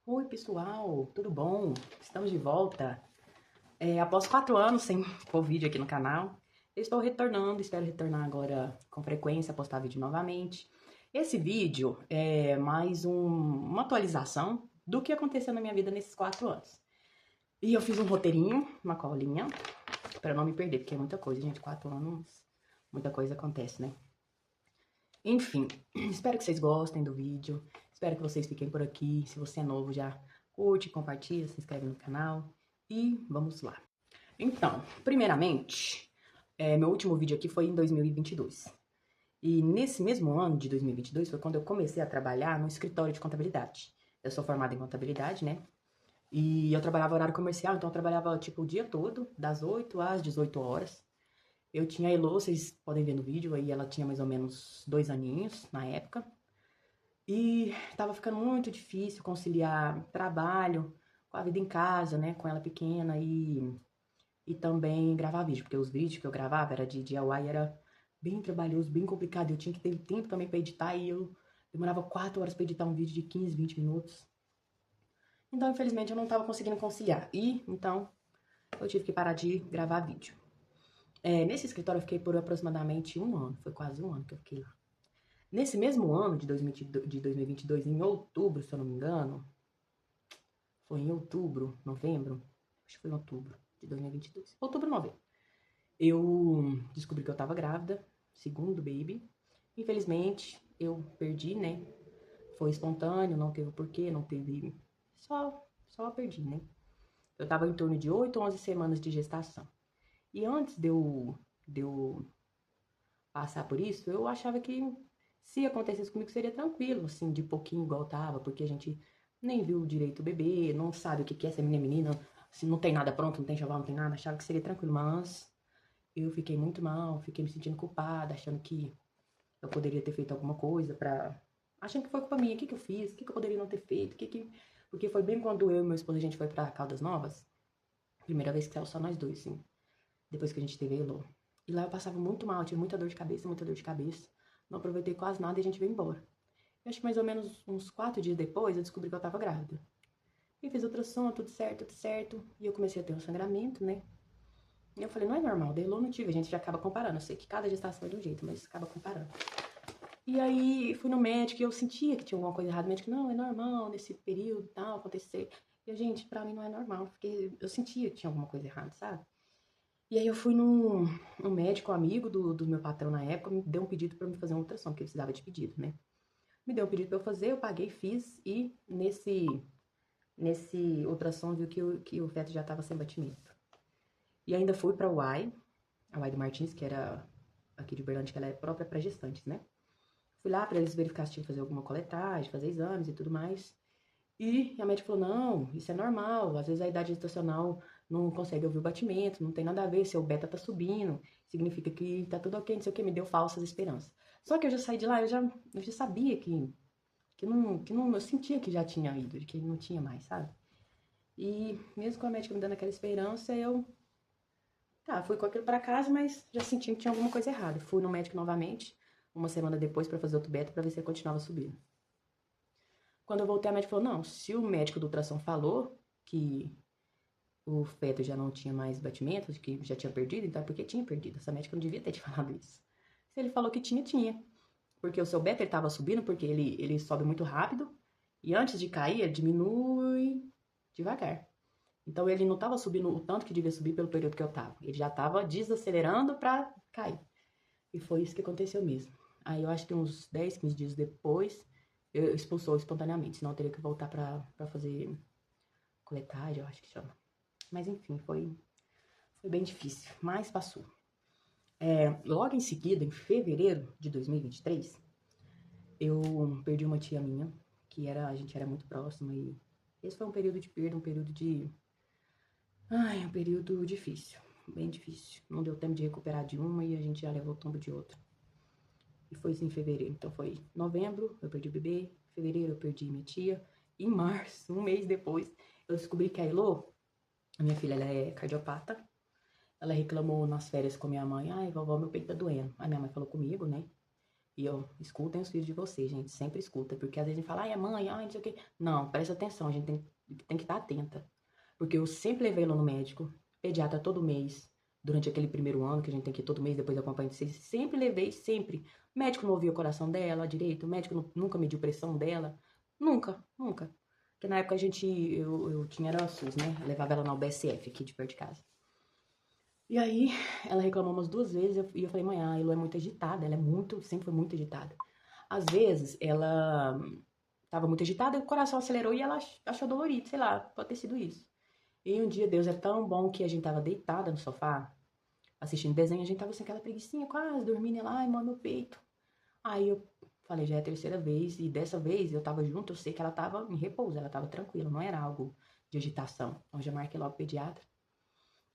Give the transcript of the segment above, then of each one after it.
Oi, pessoal, tudo bom? Estamos de volta. Após 4 anos sem pôr vídeo aqui no canal, eu estou retornando, espero retornar agora com frequência, postar vídeo novamente. Esse vídeo é mais uma atualização do que aconteceu na minha vida nesses 4 anos. E eu fiz um roteirinho, uma colinha, para não me perder, porque é muita coisa, gente. 4 anos, muita coisa acontece, né? Enfim, espero que vocês gostem do vídeo. Espero que vocês fiquem por aqui. Se você é novo, já curte, compartilha, se inscreve no canal. E vamos lá. Então, primeiramente, meu último vídeo aqui foi em 2022. E nesse mesmo ano de 2022 foi quando eu comecei a trabalhar no escritório de contabilidade. Eu sou formada em contabilidade, né? E eu trabalhava horário comercial, então eu trabalhava tipo o dia todo, das 8 às 18 horas. Eu tinha a Elô, vocês podem ver no vídeo, aí ela tinha mais ou menos 2 aninhos na época. E tava ficando muito difícil conciliar trabalho com a vida em casa, né, com ela pequena e também gravar vídeo, porque os vídeos que eu gravava era de DIY, era bem trabalhoso, bem complicado, eu tinha que ter tempo também para editar e eu demorava 4 horas para editar um vídeo de 15, 20 minutos. Então, infelizmente, eu não tava conseguindo conciliar e então eu tive que parar de gravar vídeo. Nesse escritório eu fiquei por aproximadamente um ano, foi quase um ano que eu fiquei lá. Nesse mesmo ano de 2022, em outubro, se eu não me engano, foi em outubro, novembro, acho que foi em outubro de 2022, outubro, novembro, eu descobri que eu tava grávida, segundo baby. Infelizmente, eu perdi, né? Foi espontâneo, não teve porquê, não teve... Só perdi, né? Eu tava em torno de 8 ou 11 semanas de gestação. E antes de eu passar por isso, eu achava que se acontecesse comigo seria tranquilo, assim, de pouquinho igual tava, porque a gente nem viu direito o bebê, não sabe o que é ser menina, se não tem nada pronto, não tem enxoval, não tem nada, achava que seria tranquilo, mas eu fiquei muito mal, fiquei me sentindo culpada, achando que eu poderia ter feito alguma coisa pra... achando que foi culpa minha, o que eu fiz, o que eu poderia não ter feito, porque foi bem quando eu e meu esposo a gente foi pra Caldas Novas, primeira vez que saiu só nós dois, assim, depois que a gente teve a Elô. E lá eu passava muito mal, tinha muita dor de cabeça, muita dor de cabeça. Não aproveitei quase nada e a gente veio embora. Eu acho que mais ou menos uns 4 dias depois eu descobri que eu tava grávida. E fiz ultrassom, tudo certo, tudo certo. E eu comecei a ter um sangramento, né? E eu falei, não é normal, da Elô não tive, a gente já acaba comparando. Eu sei que cada gestação é de um jeito, mas acaba comparando. E aí fui no médico e eu sentia que tinha alguma coisa errada. O médico, não, é normal nesse período tal, acontecer. E eu, gente, pra mim não é normal, porque eu sentia que tinha alguma coisa errada, sabe? E aí eu fui num médico amigo do meu patrão na época, me deu um pedido pra me fazer uma ultrassom, porque eu precisava de pedido, né? Me deu um pedido pra eu fazer, eu paguei, fiz, e nesse ultrassom viu que o feto já tava sem batimento. E ainda fui pra UAI, a UAI do Martins, que era aqui de Uberlândia, que ela é própria pra gestantes, né? Fui lá pra eles verificar se tinha que fazer alguma coletagem, fazer exames e tudo mais. E a médica falou, não, isso é normal, às vezes a idade gestacional não consegue ouvir o batimento, não tem nada a ver, seu beta tá subindo, significa que tá tudo ok, não sei o que, me deu falsas esperanças. Só que eu já saí de lá, eu já sabia que não, eu sentia que já tinha ido, que não tinha mais, sabe? E mesmo com a médica me dando aquela esperança, fui com aquilo pra casa, mas já senti que tinha alguma coisa errada. Fui no médico novamente, uma semana depois, pra fazer outro beta, pra ver se ele continuava subindo. Quando eu voltei, a médica falou, não, se o médico do ultrassom falou que o feto já não tinha mais batimentos, que já tinha perdido, então é porque tinha perdido. Essa médica não devia ter te falado isso. Se ele falou que tinha, tinha. Porque o seu beta ele tava subindo, porque ele sobe muito rápido, e antes de cair, ele diminui devagar. Então ele não tava subindo o tanto que devia subir pelo período que eu tava. Ele já tava desacelerando pra cair. E foi isso que aconteceu mesmo. Aí eu acho que uns 10, 15 dias depois, expulsou espontaneamente, senão eu teria que voltar pra fazer coletagem, eu acho que chama. Mas enfim, foi bem difícil, mas passou. Logo em seguida, em fevereiro de 2023, eu perdi uma tia minha, a gente era muito próxima e esse foi um período de perda, um período difícil, bem difícil. Não deu tempo de recuperar de uma e a gente já levou o tombo de outra. E foi isso em fevereiro. Então foi novembro, eu perdi o bebê, fevereiro eu perdi minha tia, e em março, um mês depois, eu descobri que a Elô, a minha filha, ela é cardiopata. Ela reclamou nas férias com minha mãe, ai, vovó, meu peito tá doendo. Aí minha mãe falou comigo, né? E eu, escutem os filhos de vocês, gente, sempre escuta, porque às vezes a gente fala, ai, é mãe, ai, não sei o quê. Não, presta atenção, a gente tem que estar atenta. Porque eu sempre levei ela no médico, pediatra todo mês, durante aquele primeiro ano, que a gente tem que ir todo mês, depois acompanha de 6, sempre levei, sempre. O médico não ouvia o coração dela direito, o médico nunca mediu pressão dela, nunca, nunca. Porque na época eu tinha era SUS, né? Eu levava ela na UBSF, aqui de perto de casa. E aí, ela reclamou umas 2 vezes e eu falei, mãe, a Elo é muito agitada, ela é muito, sempre foi muito agitada. Às vezes, ela tava muito agitada e o coração acelerou e ela achou dolorido, sei lá, pode ter sido isso. E um dia, Deus é tão bom que a gente tava deitada no sofá, assistindo desenho, a gente tava assim, aquela preguicinha, quase dormindo, ela, ai, mano, meu peito. Aí eu falei, já é a terceira vez, e dessa vez eu tava junto, eu sei que ela tava em repouso, ela tava tranquila, não era algo de agitação. Então já marquei logo o pediatra.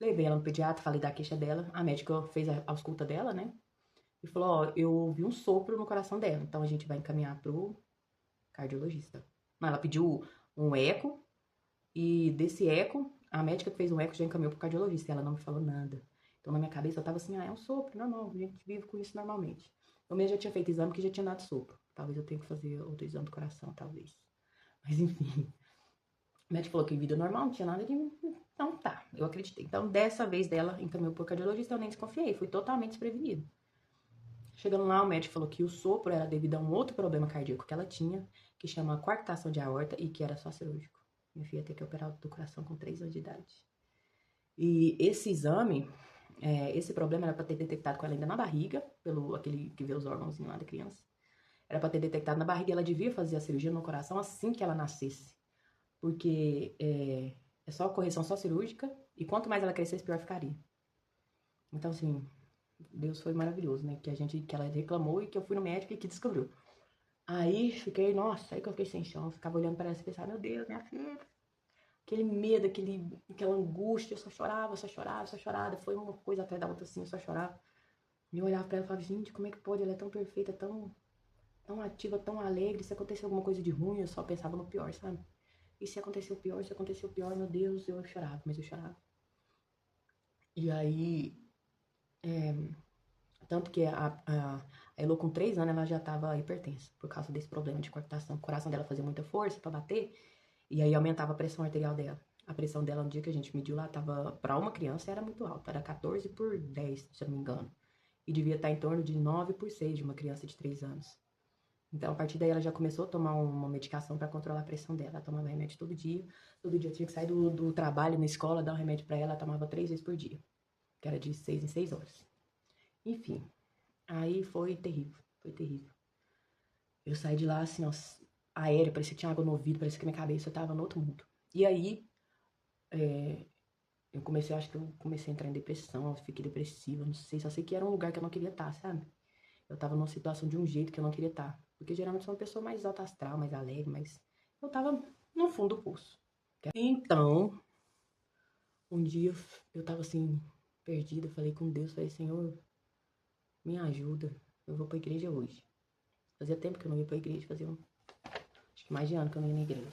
Levei ela no pediatra, falei da queixa dela. A médica fez a ausculta dela, né? E falou: ó, eu ouvi um sopro no coração dela, então a gente vai encaminhar pro cardiologista. Mas ela pediu um eco, e desse eco, a médica que fez um eco já encaminhou pro cardiologista. E ela não me falou nada. Então na minha cabeça eu tava assim: ah, é um sopro, normal, a gente vive com isso normalmente. Eu mesmo já tinha feito exame que já tinha dado sopro. Talvez eu tenha que fazer outro exame do coração, talvez. Mas enfim. O médico falou que vida normal, não tinha nada de. Então tá, eu acreditei. Então dessa vez dela encaminhou pro cardiologista, eu nem desconfiei, fui totalmente desprevenido. Chegando lá, o médico falou que o sopro era devido a um outro problema cardíaco que ela tinha, que chama coarctação de aorta e que era só cirúrgico. Minha filha teve que operar do coração com 3 anos de idade. E esse exame, esse problema era para ter detectado com ela ainda na barriga, pelo aquele que vê os órgãos lá da criança. Era para ter detectado na barriga e ela devia fazer a cirurgia no coração assim que ela nascesse. Porque é só correção só cirúrgica e quanto mais ela crescesse, pior ficaria. Então, assim, Deus foi maravilhoso, né? Que ela reclamou e que eu fui no médico e que descobriu. Aí fiquei, nossa, aí que eu fiquei sem chão, ficava olhando para ela e pensava, meu Deus, minha filha. Aquele medo, aquela angústia, eu só chorava, só chorava, só chorava. Foi uma coisa atrás da outra assim, eu só chorava. E eu olhava pra ela e falava, gente, como é que pode? Ela é tão perfeita, tão ativa, tão alegre. Se acontecer alguma coisa de ruim, eu só pensava no pior, sabe? E se aconteceu pior, se aconteceu pior, meu Deus, eu chorava, mas eu chorava. E aí, tanto que a Elo com 3 anos, ela já tava hipertensa, por causa desse problema de coarctação. O coração dela fazia muita força pra bater, e aí aumentava a pressão arterial dela. A pressão dela, no dia que a gente mediu lá, tava, pra uma criança, era muito alta, era 14/10, se eu não me engano. E devia estar em torno de 9/6 de uma criança de 3 anos. Então, a partir daí, ela já começou a tomar uma medicação para controlar a pressão dela. Ela tomava remédio todo dia. Todo dia eu tinha que sair do trabalho na escola, dar um remédio para ela. Ela tomava 3 vezes por dia, que era de 6 em 6 horas. Enfim, aí foi terrível, foi terrível. Eu saí de lá, assim, ó, aérea, parecia que tinha água no ouvido, parecia que minha cabeça tava no outro mundo. E aí, eu comecei, acho que eu comecei a entrar em depressão, eu fiquei depressiva, não sei, só sei que era um lugar que eu não queria estar, sabe? Eu tava numa situação de um jeito que eu não queria estar. Porque geralmente sou uma pessoa mais alta astral, mais alegre, mas eu tava no fundo do poço. Então, um dia eu tava assim, perdida, falei com Deus, falei, Senhor, me ajuda, eu vou pra igreja hoje. Fazia tempo que eu não ia pra igreja, acho que mais de ano que eu não ia na igreja.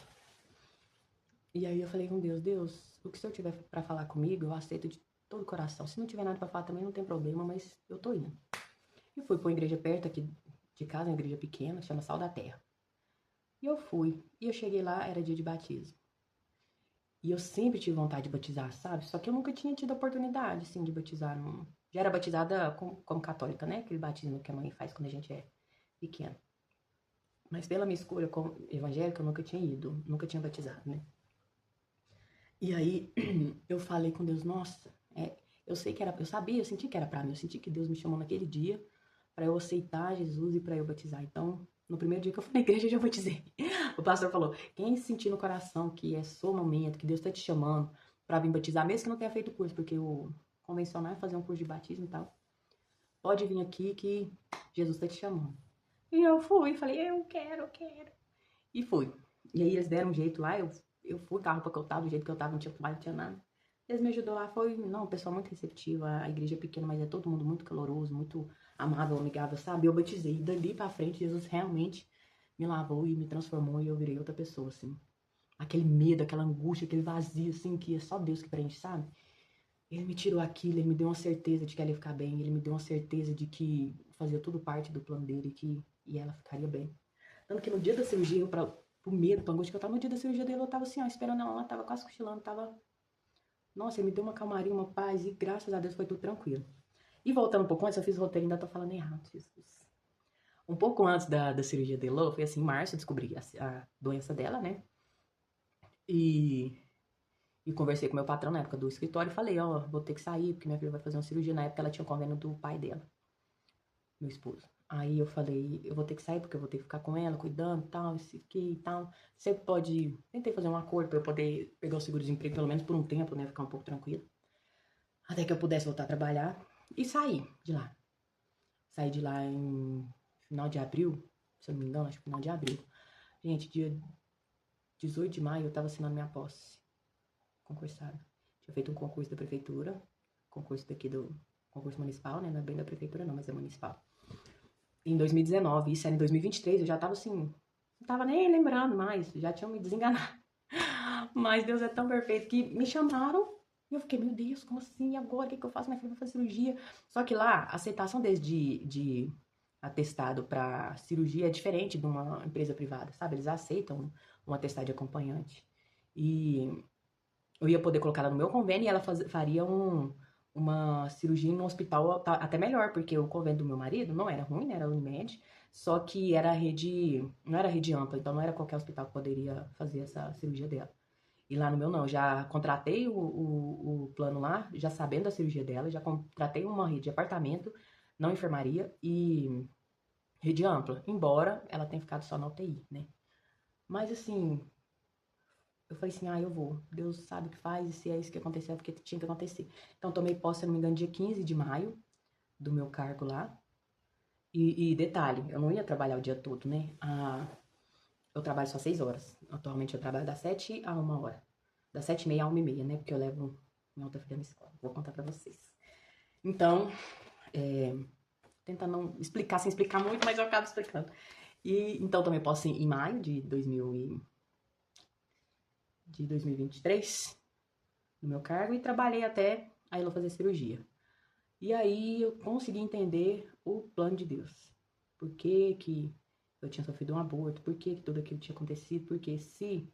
E aí eu falei com Deus, Deus, o que o Senhor tiver pra falar comigo, eu aceito de todo o coração. Se não tiver nada pra falar também, não tem problema, mas eu tô indo. E fui pra uma igreja perto aqui de casa, uma igreja pequena, chama Sal da Terra. E eu fui. E eu cheguei lá, era dia de batismo. E eu sempre tive vontade de batizar, sabe? Só que eu nunca tinha tido a oportunidade, assim, de batizar. Já era batizada como católica, né? Aquele batismo que a mãe faz quando a gente é pequeno. Mas pela minha escolha como evangélica, eu nunca tinha ido, nunca tinha batizado, né? E aí eu falei com Deus, nossa, eu sei que era, eu sabia, eu senti que era pra mim, eu senti que Deus me chamou naquele dia pra eu aceitar Jesus e pra eu batizar. Então, no primeiro dia que eu fui na igreja, eu já batizei. O pastor falou, quem sentir no coração que é seu momento, que Deus tá te chamando pra vir batizar, mesmo que não tenha feito curso, porque o convencional é fazer um curso de batismo e tal, pode vir aqui que Jesus tá te chamando. E eu fui, falei, eu quero, eu quero. E fui. E aí eles deram um jeito lá, eu fui com a roupa que eu tava, do jeito que eu tava, não tinha fumado, não tinha nada. Eles me ajudou lá, foi, não, o pessoal muito receptivo, a igreja é pequena, mas é todo mundo muito caloroso, muito amável, amigável, sabe? Eu batizei, e dali pra frente, Jesus realmente me lavou e me transformou e eu virei outra pessoa, assim. Aquele medo, aquela angústia, aquele vazio, assim, que é só Deus que preenche, sabe? Ele me tirou aquilo, ele me deu uma certeza de que ela ia ficar bem, ele me deu uma certeza de que fazia tudo parte do plano dele e ela ficaria bem. Tanto que no dia da cirurgia, pro medo, pro angústia que eu tava no dia da cirurgia dele, eu tava assim, ó, esperando ela lá, tava quase cochilando, tava... Nossa, ele me deu uma calmaria, uma paz e graças a Deus foi tudo tranquilo. E voltando um pouco antes, eu fiz o roteiro e ainda tô falando errado, Jesus. Um pouco antes da cirurgia dele, foi assim, em março, eu descobri a doença dela, né? E conversei com meu patrão na época do escritório e falei, ó, vou ter que sair, porque minha filha vai fazer uma cirurgia. Na época ela tinha um convênio do pai dela, meu esposo. Aí eu falei, eu vou ter que sair porque eu vou ter que ficar com ela, cuidando e tal, esse aqui e tal. Você pode... Tentei fazer um acordo pra eu poder pegar o seguro-desemprego pelo menos por um tempo, né? Ficar um pouco tranquilo. Até que eu pudesse voltar a trabalhar. E saí de lá. Saí de lá em final de abril, se eu não me engano, acho que final de abril. Gente, dia 18 de maio eu tava assinando minha posse concursada. Tinha feito um concurso da prefeitura, concurso daqui do concurso municipal, né? Não é bem da prefeitura não, mas é municipal. Em 2019, isso era em 2023, eu já tava assim, não tava nem lembrando mais, já tinham me desenganado. Mas Deus é tão perfeito que me chamaram e eu fiquei, meu Deus, como assim? E agora? O que eu faço? Minha filha vai fazer cirurgia. Só que lá, a aceitação deles de atestado para cirurgia é diferente de uma empresa privada, sabe? Eles aceitam um atestado de acompanhante. E eu ia poder colocar ela no meu convênio e ela faria uma cirurgia em um hospital até melhor, porque o convênio do meu marido não era ruim, né? Era Unimed, só que era rede, não era rede ampla, então não era qualquer hospital que poderia fazer essa cirurgia dela. E lá no meu não, já contratei o plano lá, já sabendo da cirurgia dela, já contratei uma rede de apartamento, não enfermaria e rede ampla, embora ela tenha ficado só na UTI, né? Mas assim, eu falei assim, eu vou. Deus sabe o que faz, e se é isso que aconteceu, é porque tinha que acontecer. Então, tomei posse, se não me engano, dia 15 de maio do meu cargo lá. E detalhe, eu não ia trabalhar o dia todo, né? Eu trabalho só 6 horas. Atualmente eu trabalho das 7 a 1 hora. Das 7h30 a 1h30, né? Porque eu levo minha outra filha na escola. Vou contar pra vocês. Então, tentando não explicar sem explicar muito, mas eu acabo explicando. E então tomei posse em maio de 2023 no meu cargo e trabalhei até a Elo fazer cirurgia. E aí eu consegui entender o plano de Deus. Por que que eu tinha sofrido um aborto, por que que tudo aquilo tinha acontecido, porque se...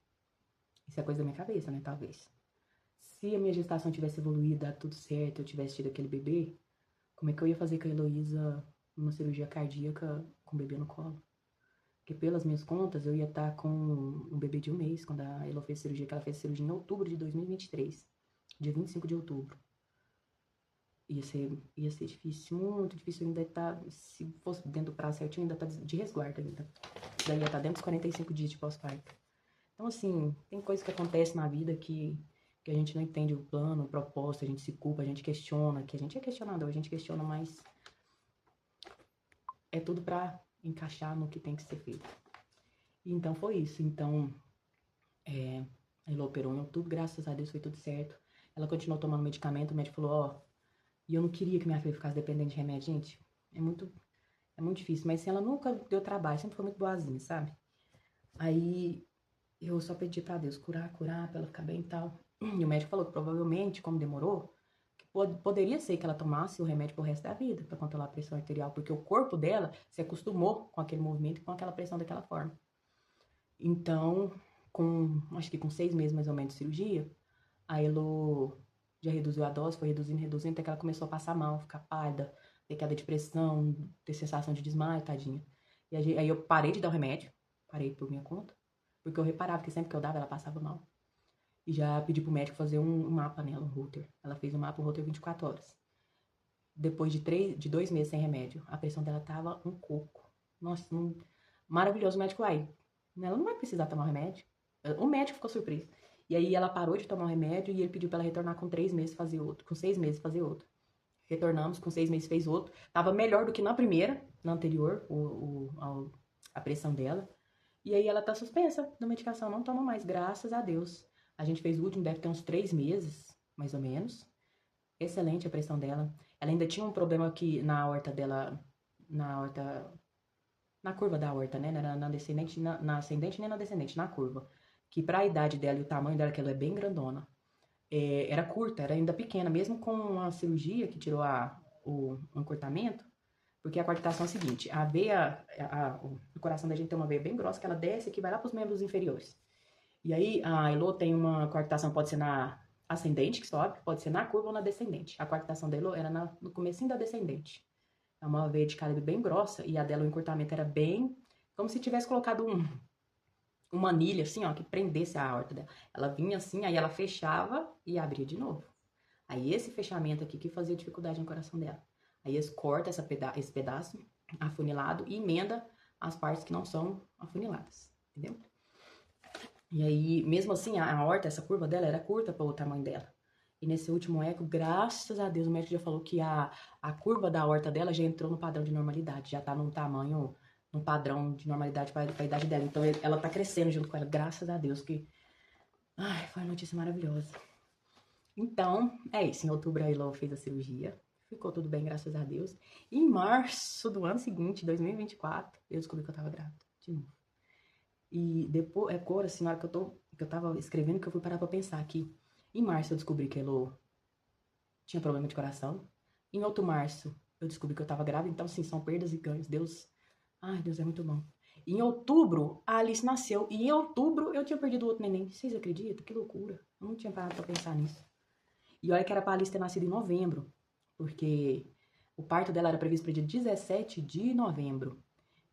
Isso é coisa da minha cabeça, né, talvez. Se a minha gestação tivesse evoluído, dado tudo certo, eu tivesse tido aquele bebê, como é que eu ia fazer com a Heloísa uma cirurgia cardíaca com o bebê no colo? Porque pelas minhas contas, eu ia estar com um bebê de 1 mês, quando a Elo fez cirurgia, que ela fez cirurgia em outubro de 2023, dia 25 de outubro. Ia ser difícil, muito difícil. Ainda tá, se fosse dentro do prazo certinho, ainda tá de resguardo ainda. Daí ia estar dentro dos 45 dias de pós-parto. Então, assim, tem coisas que acontecem na vida que a gente não entende o plano, o propósito, a gente se culpa, a gente questiona, que a gente é questionador, a gente questiona, mas é tudo pra encaixar no que tem que ser feito. E então foi isso. Então, ela operou em outubro, graças a Deus foi tudo certo. Ela continuou tomando medicamento, o médico falou, e eu não queria que minha filha ficasse dependente de remédio, gente. É muito difícil, mas assim, ela nunca deu trabalho, sempre foi muito boazinha, sabe? Aí eu só pedi pra Deus curar, pra ela ficar bem e tal. E o médico falou que provavelmente, como demorou, que poderia ser que ela tomasse o remédio pro resto da vida, pra controlar a pressão arterial, porque o corpo dela se acostumou com aquele movimento e com aquela pressão daquela forma. Então, acho que com 6 meses mais ou menos de cirurgia, a Elo já reduziu a dose, foi reduzindo, até que ela começou a passar mal, ficar pálida, ter queda de pressão, ter sensação de desmaio, tadinha. E aí eu parei de dar o remédio, parei por minha conta, porque eu reparava que sempre que eu dava, ela passava mal. E já pedi pro médico fazer um mapa nela, um Holter. Ela fez um mapa, um Holter 24 horas. Depois de 2 meses sem remédio, a pressão dela tava um coco. Nossa, maravilhoso o médico aí. Ela não vai precisar tomar remédio. O médico ficou surpreso. E aí ela parou de tomar o remédio e ele pediu pra ela retornar com 3 meses fazer outro. Com 6 meses fazer outro. Retornamos, com 6 meses fez outro. Tava melhor do que na primeira, na anterior, a pressão dela. E aí ela tá suspensa da medicação, não toma mais, graças a Deus. A gente fez o último, deve ter uns 3 meses, mais ou menos. Excelente a pressão dela. Ela ainda tinha um problema aqui na aorta dela, na curva da aorta, né? Não era na descendente, na ascendente nem na descendente, na curva. Que pra idade dela e o tamanho dela, que ela é bem grandona, era curta, era ainda pequena, mesmo com a cirurgia que tirou o encurtamento, porque a coartação é o seguinte, a veia, o coração da gente tem uma veia bem grossa, que ela desce aqui, vai lá para os membros inferiores. E aí a Elo tem uma coartação, pode ser na ascendente, que sobe, pode ser na curva ou na descendente. A coartação da Elo era no comecinho da descendente. É uma veia de calibre bem grossa, e a dela, o encurtamento era bem, como se tivesse colocado uma anilha, assim, ó, que prendesse a aorta dela. Ela vinha assim, aí ela fechava e abria de novo. Aí esse fechamento aqui que fazia dificuldade no coração dela. Aí eles cortam esse pedaço afunilado e emenda as partes que não são afuniladas, entendeu? E aí, mesmo assim, a aorta, essa curva dela era curta para o tamanho dela. E nesse último eco, graças a Deus, o médico já falou que a curva da aorta dela já entrou no padrão de normalidade, já tá num tamanho, num padrão de normalidade para a idade dela. Então ela tá crescendo junto com ela, graças a Deus, que... Ai, foi uma notícia maravilhosa. Então, é isso. Em outubro a Elo fez a cirurgia. Ficou tudo bem, graças a Deus. E em março do ano seguinte, 2024, eu descobri que eu tava grávida, de novo. E depois, agora, assim, na hora que eu tava escrevendo, que eu fui parar pra pensar que em março eu descobri que a Elo tinha problema de coração. Em outro março, eu descobri que eu tava grávida. Então, assim, são perdas e ganhos. Deus, ai, Deus é muito bom. Em outubro, a Alice nasceu. E em outubro, eu tinha perdido o outro neném. Vocês acreditam? Que loucura. Eu não tinha parado pra pensar nisso. E olha que era pra Alice ter nascido em novembro, porque o parto dela era previsto para dia 17 de novembro.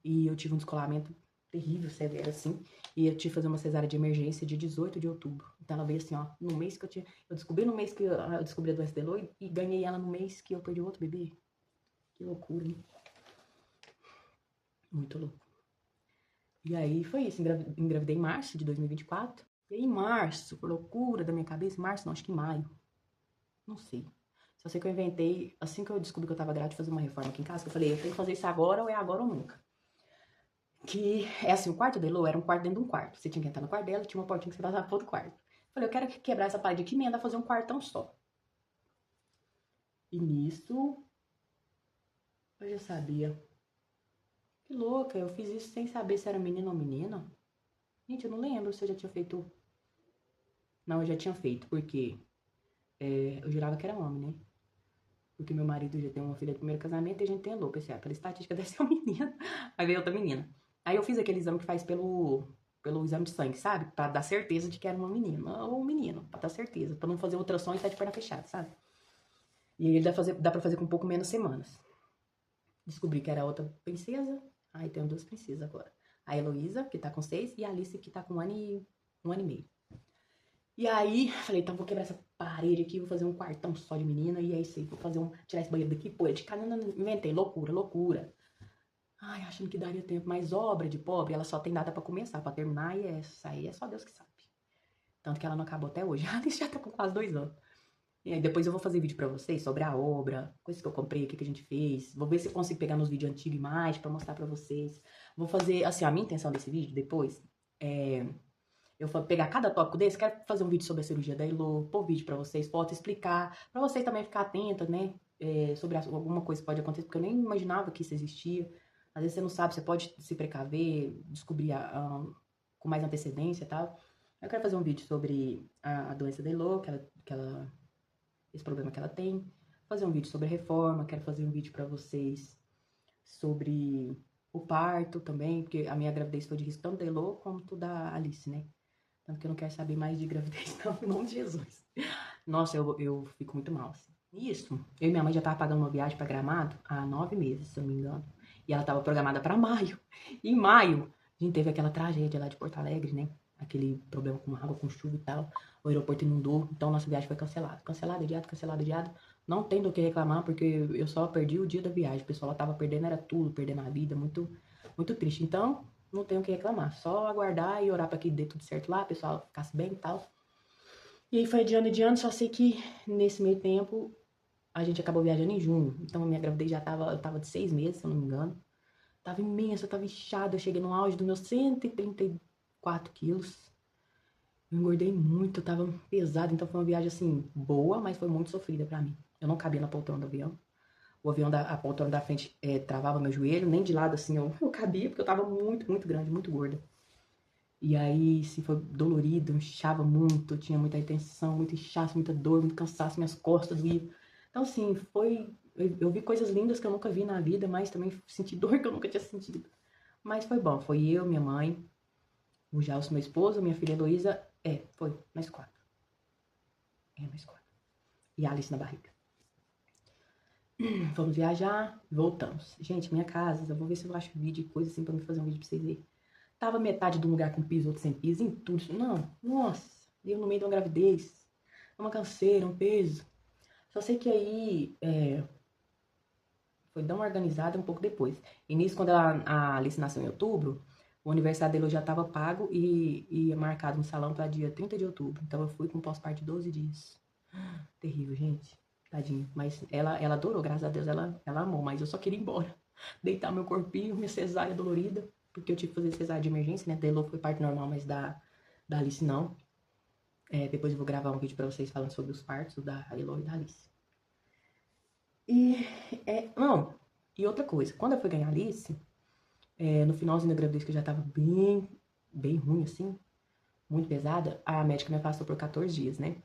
E eu tive um descolamento terrível, severo, assim. E eu tive que fazer uma cesárea de emergência dia 18 de outubro. Então ela veio assim, ó, no mês que eu tinha... Eu descobri no mês que eu descobri a doença da Elo e ganhei ela no mês que eu perdi o outro bebê. Que loucura, hein? Muito louco. E aí foi isso, engravidei em março de 2024. E aí em março, por loucura da minha cabeça, março não, acho que em maio. Não sei. Só sei que eu inventei, assim que eu descobri que eu tava grávida, de fazer uma reforma aqui em casa, que eu falei, eu tenho que fazer isso agora ou é agora ou nunca. Que é assim, o quarto da Elo era um quarto dentro de um quarto. Você tinha que entrar no quarto dela, tinha uma portinha que você passava pro outro quarto. Eu falei, eu quero quebrar essa parede aqui e emenda fazer um quartão só. E nisso, eu já sabia. Que louca, eu fiz isso sem saber se era menino ou menina. Gente, eu não lembro se eu já tinha feito... Não, eu já tinha feito, porque eu jurava que era homem, né? Porque meu marido já tem uma filha de primeiro casamento e a gente tem a louca. Assim, pela estatística deve ser um menino. Aí veio outra menina. Aí eu fiz aquele exame que faz pelo exame de sangue, sabe? Pra dar certeza de que era uma menina ou um menino. Pra dar certeza. Pra não fazer ultrassom e estar de perna fechada, sabe? E aí dá pra fazer com um pouco menos semanas. Descobri que era outra princesa. Aí tenho duas princesas agora. A Heloísa, que tá com 6, e a Alice, que tá com um ano e meio. E aí, falei, então vou quebrar essa parede aqui, vou fazer um quartão só de menina, e é isso aí, vou fazer tirar esse banheiro daqui, pô, de cá, não, inventei, loucura, loucura. Ai, achando que daria tempo, mas obra de pobre, ela só tem data pra começar, pra terminar, e essa aí é só Deus que sabe. Tanto que ela não acabou até hoje, ela já tá com quase 2 anos. E aí depois eu vou fazer vídeo pra vocês sobre a obra, coisas que eu comprei, o que a gente fez. Vou ver se eu consigo pegar nos vídeos antigos imagens pra mostrar pra vocês. Vou fazer, assim, a minha intenção desse vídeo depois é... Eu vou pegar cada tópico desse, quero fazer um vídeo sobre a cirurgia da Elo, pôr vídeo pra vocês, foto, explicar, pra vocês também ficar atenta, né, sobre alguma coisa que pode acontecer, porque eu nem imaginava que isso existia. Às vezes você não sabe, você pode se precaver, descobrir com mais antecedência e tal. Eu quero fazer um vídeo sobre a doença da Elo, esse problema que ela tem. Fazer um vídeo sobre a reforma, quero fazer um vídeo pra vocês sobre o parto também, porque a minha gravidez foi de risco tanto da Elo quanto da Alice, né? Tanto que eu não quero saber mais de gravidez, não, em nome de Jesus. Nossa, eu fico muito mal, assim. Isso, eu e minha mãe já tava pagando uma viagem pra Gramado há 9 meses, se eu não me engano. E ela tava programada pra maio. E em maio, a gente teve aquela tragédia lá de Porto Alegre, né? Aquele problema com água, com chuva e tal. O aeroporto inundou, então nossa viagem foi cancelada. Cancelada, adiado, cancelada, adiado. Não tem do que reclamar, porque eu só perdi o dia da viagem. O pessoal lá tava perdendo, era tudo, perdendo a vida, muito, muito triste. Então, não tenho o que reclamar. Só aguardar e orar pra que dê tudo certo lá, o pessoal ficasse bem e tal. E aí foi adiando, só sei que nesse meio tempo a gente acabou viajando em junho. Então a minha gravidez eu tava de 6 meses, se eu não me engano. Tava imensa, eu tava inchada, eu cheguei no auge dos meus 134 quilos. Eu engordei muito, eu tava pesada, então foi uma viagem assim, boa, mas foi muito sofrida pra mim. Eu não cabia na poltrona do avião. O avião, a poltrona da frente travava meu joelho, nem de lado assim eu cabia, porque eu tava muito, muito grande, muito gorda. E aí, se foi dolorido, inchava muito, tinha muita retenção, muito inchaço, muita dor, muito cansaço, minhas costas doíam. Então, assim, foi... Eu vi coisas lindas que eu nunca vi na vida, mas também senti dor que eu nunca tinha sentido. Mas foi bom, foi eu, minha mãe, o Gelson, meu esposo, minha filha Heloísa, foi, nós 4. Nós 4. E a Alice na barriga. Vamos viajar, voltamos. Gente, minha casa, eu vou ver se eu acho vídeo e coisa assim pra me fazer um vídeo pra vocês verem. Tava metade de um lugar com piso, outro sem piso, em tudo. Não, nossa, eu no meio de uma gravidez, uma canseira, um peso. Só sei que aí foi dar uma organizada um pouco depois. E nisso, quando a Alice nasceu em outubro, o aniversário dele já estava pago e marcado no salão para dia 30 de outubro. Então eu fui com pós-parto de 12 dias. Terrível, gente. Tadinho. Mas ela adorou, graças a Deus, ela amou. Mas eu só queria ir embora. Deitar meu corpinho, minha cesárea dolorida. Porque eu tive que fazer cesárea de emergência, né? Da Elo foi parto normal, mas da Alice não. Depois eu vou gravar um vídeo pra vocês falando sobre os partos da Elo e da Alice. Não, e outra coisa. Quando eu fui ganhar a Alice, no finalzinho da gravidez, que eu já tava bem ruim, assim, muito pesada, a médica me afastou por 14 dias, né?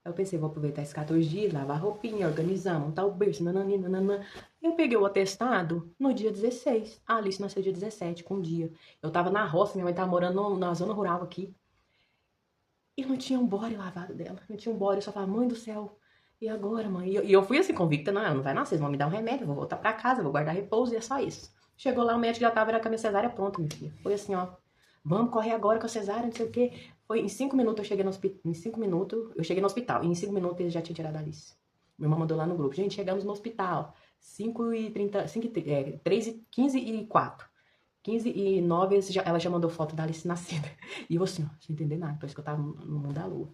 Aí eu pensei, vou aproveitar esses 14 dias, lavar a roupinha, organizar, montar o berço, nananina. Eu peguei o atestado no dia 16. A Alice nasceu dia 17, com um dia. Eu tava na roça, minha mãe tava morando na zona rural aqui. E não tinha um body lavado dela. Não tinha um body. Eu só falava, mãe do céu, e agora, mãe? E eu fui assim, convicta, não, ela não vai nascer, vocês vão me dar um remédio, eu vou voltar pra casa, vou guardar repouso e é só isso. Chegou lá, o médico já tava com a minha cesárea pronta, minha filha. Foi assim, ó, vamos correr agora com a cesárea, não sei o quê. Foi em 5 minutos eu cheguei no hospital. Em 5 minutos eu cheguei no hospital. E em 5 minutos eles já tinham tirado a Alice. Minha irmã mandou lá no grupo. Gente, chegamos no hospital. 5h30, 3h15 e 4. 15h09 ela já mandou foto da Alice nascida. E eu assim, ó, sem entender nada. Parece que eu tava no mundo da lua.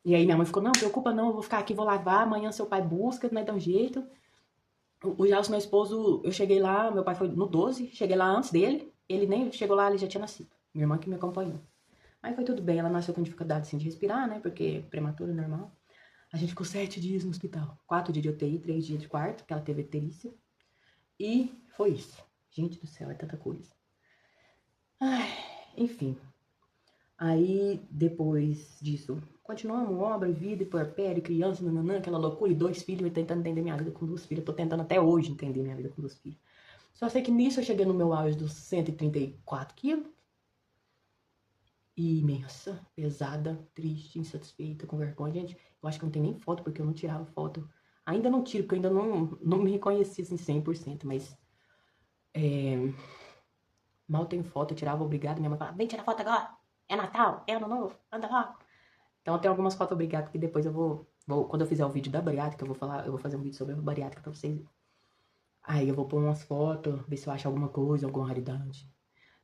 E aí minha mãe ficou, não, preocupa não, eu vou ficar aqui, vou lavar, amanhã seu pai busca, não é dar um jeito. O Gelson, meu esposo, eu cheguei lá, meu pai foi no 12, cheguei lá antes dele, ele nem chegou lá, ele já tinha nascido. Minha irmã que me acompanhou. Aí foi tudo bem, ela nasceu com dificuldade assim, de respirar, né, porque prematura normal. A gente ficou 7 dias no hospital, 4 dias de UTI, 3 dias de quarto, que ela teve icterícia. E foi isso. Gente do céu, é tanta coisa. Ai, enfim. Aí, depois disso, continuamos, obra, vida, puerpério, criança, nananã, aquela loucura, e 2 filhos, eu tentando entender minha vida com 2 filhos. Eu tô tentando até hoje entender minha vida com 2 filhos. Só sei que nisso eu cheguei no meu auge dos 134 quilos. E imensa, pesada, triste, insatisfeita, com vergonha. Gente, eu acho que não tem nem foto, porque eu não tirava foto. Ainda não tiro, porque eu ainda não me reconheci assim 100%, mas... mal tenho foto, eu tirava obrigado. Minha mãe falava, vem tirar foto agora, é Natal, é Ano Novo, anda logo. Então tem algumas fotos obrigado que depois eu vou quando eu fizer o vídeo da bariátrica, eu vou fazer um vídeo sobre a bariátrica pra vocês verem. Aí eu vou pôr umas fotos, ver se eu acho alguma coisa, alguma raridade.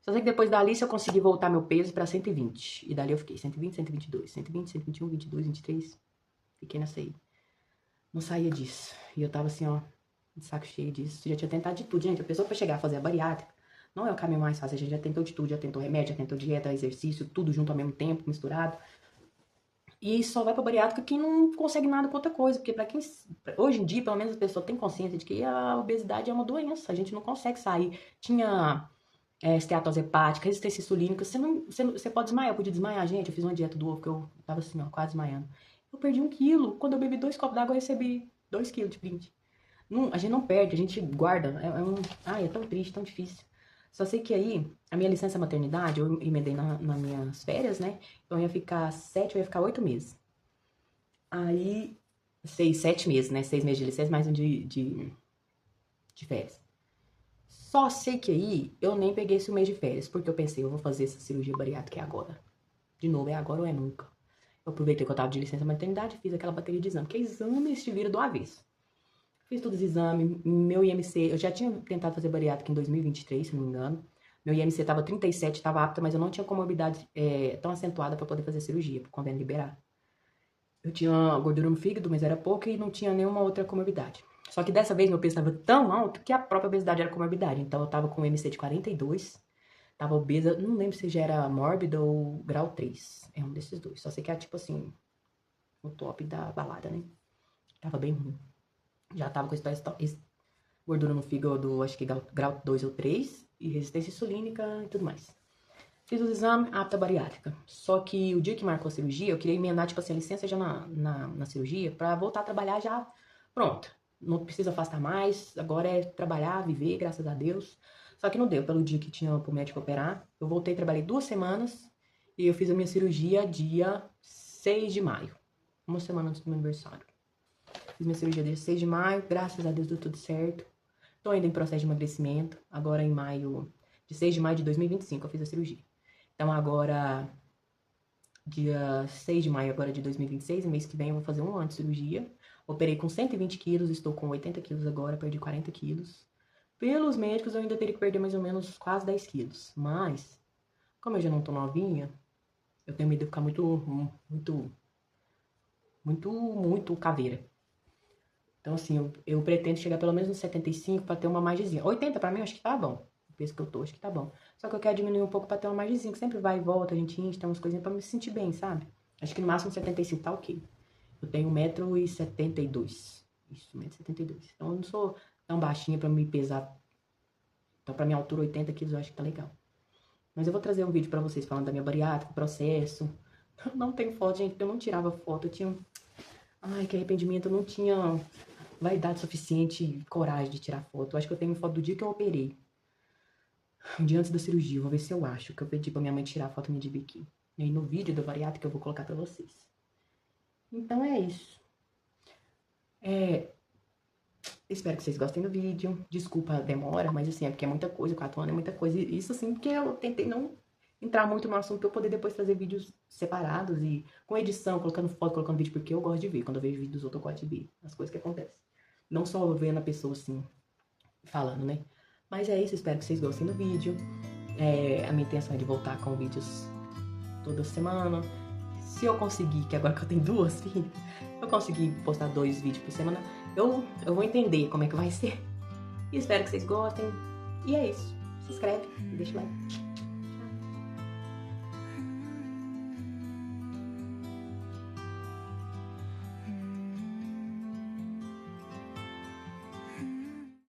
Só sei que depois da Alice eu consegui voltar meu peso pra 120. E dali eu fiquei 120, 122, 120, 121, 22, 23. Fiquei nessa aí. Não saía disso. E eu tava assim, ó, de saco cheio disso. Já tinha tentado de tudo, gente. A pessoa pra chegar a fazer a bariátrica não é o caminho mais fácil. A gente já tentou de tudo, já tentou remédio, já tentou dieta, exercício, tudo junto ao mesmo tempo, misturado. E só vai pra bariátrica quem não consegue nada com outra coisa. Porque hoje em dia, pelo menos a pessoa tem consciência de que a obesidade é uma doença. A gente não consegue sair. Tinha esteatose hepática, resistência insulínica. Você pode desmaiar. Eu podia desmaiar, gente. Eu fiz uma dieta do ovo que eu tava assim, ó, quase desmaiando. Eu perdi 1 quilo. Quando eu bebi 2 copos d'água, eu recebi 2 quilos de brinde. Não, a gente não perde, a gente guarda. Ai, é tão triste, tão difícil. Só sei que aí, a minha licença maternidade, eu emendei nas minhas férias, né? Então eu ia ficar 8 meses. Aí, 7 meses, né? 6 meses de licença, mais um de férias. Só sei que aí, eu nem peguei esse mês de férias, porque eu pensei, eu vou fazer essa cirurgia bariátrica agora. De novo, é agora ou é nunca. Eu aproveitei que eu tava de licença maternidade, fiz aquela bateria de exame, que exames te vira do avesso. Fiz todos os exames, meu IMC, eu já tinha tentado fazer bariátrica em 2023, se não me engano. Meu IMC tava 37, tava apta, mas eu não tinha comorbidade tão acentuada pra poder fazer cirurgia, pro convênio liberar. Eu tinha gordura no fígado, mas era pouca e não tinha nenhuma outra comorbidade. Só que dessa vez meu peso tava tão alto que a própria obesidade era comorbidade. Então eu tava com um IMC de 42, tava obesa, não lembro se já era mórbida ou grau 3. É um desses dois. Só sei que era tipo assim, o top da balada, né? Tava bem ruim. Já tava com gordura no fígado, acho que grau 2 ou 3, e resistência insulínica e tudo mais. Fiz os exames, apta bariátrica. Só que o dia que marcou a cirurgia, eu queria emendar, tipo assim, a licença já na cirurgia pra voltar a trabalhar já pronto. Não precisa afastar mais, agora é trabalhar, viver, graças a Deus. Só que não deu, pelo dia que tinha pro médico operar. Eu voltei, trabalhei 2 semanas e eu fiz a minha cirurgia dia 6 de maio. Uma semana antes do meu aniversário. Fiz minha cirurgia dia 6 de maio, graças a Deus deu tudo certo. Tô ainda em processo de emagrecimento, agora em maio, de 6 de maio de 2025 eu fiz a cirurgia. Então agora, dia 6 de maio agora de 2026, mês que vem eu vou fazer um ano de cirurgia. Operei com 120 quilos, estou com 80 quilos agora, perdi 40 quilos. Pelos médicos eu ainda teria que perder mais ou menos quase 10 quilos. Mas, como eu já não tô novinha, eu tenho medo de ficar muito caveira. Então assim, eu pretendo chegar pelo menos nos 75 pra ter uma margemzinha. 80 pra mim eu acho que tá bom. O peso que eu tô, acho que tá bom. Só que eu quero diminuir um pouco pra ter uma margemzinha, que sempre vai e volta, a gente enche, tem umas coisinhas pra me sentir bem, sabe? Acho que no máximo 75 tá ok. Eu tenho 1,72 m. Isso, 1,72 m. Então eu não sou tão baixinha pra me pesar. Então pra minha altura, 80 quilos, eu acho que tá legal. Mas eu vou trazer um vídeo pra vocês falando da minha bariátrica, o processo. Eu não tenho foto, gente, porque eu não tirava foto. Eu tinha... Ai, que arrependimento, eu não tinha vaidade suficiente e coragem de tirar foto. Eu acho que eu tenho foto do dia que eu operei. Um dia antes da cirurgia, eu vou ver se eu acho. Que eu pedi pra minha mãe tirar a foto minha de biquíni. E aí no vídeo da bariátrica eu vou colocar pra vocês. Então é isso. Espero que vocês gostem do vídeo. Desculpa a demora, mas assim, é porque é muita coisa, 4 anos é muita coisa. Isso assim, porque eu tentei não entrar muito no assunto pra eu poder depois fazer vídeos separados e com edição, colocando foto, colocando vídeo, porque eu gosto de ver. Quando eu vejo vídeo dos outros, eu gosto de ver as coisas que acontecem. Não só vendo a pessoa assim, falando, né? Mas é isso, espero que vocês gostem do vídeo. A minha intenção é de voltar com vídeos toda semana. Se eu conseguir, que agora que eu tenho 2 filhas, eu conseguir postar 2 vídeos por semana, eu vou entender como é que vai ser. E espero que vocês gostem. E é isso. Se inscreve e deixa o like.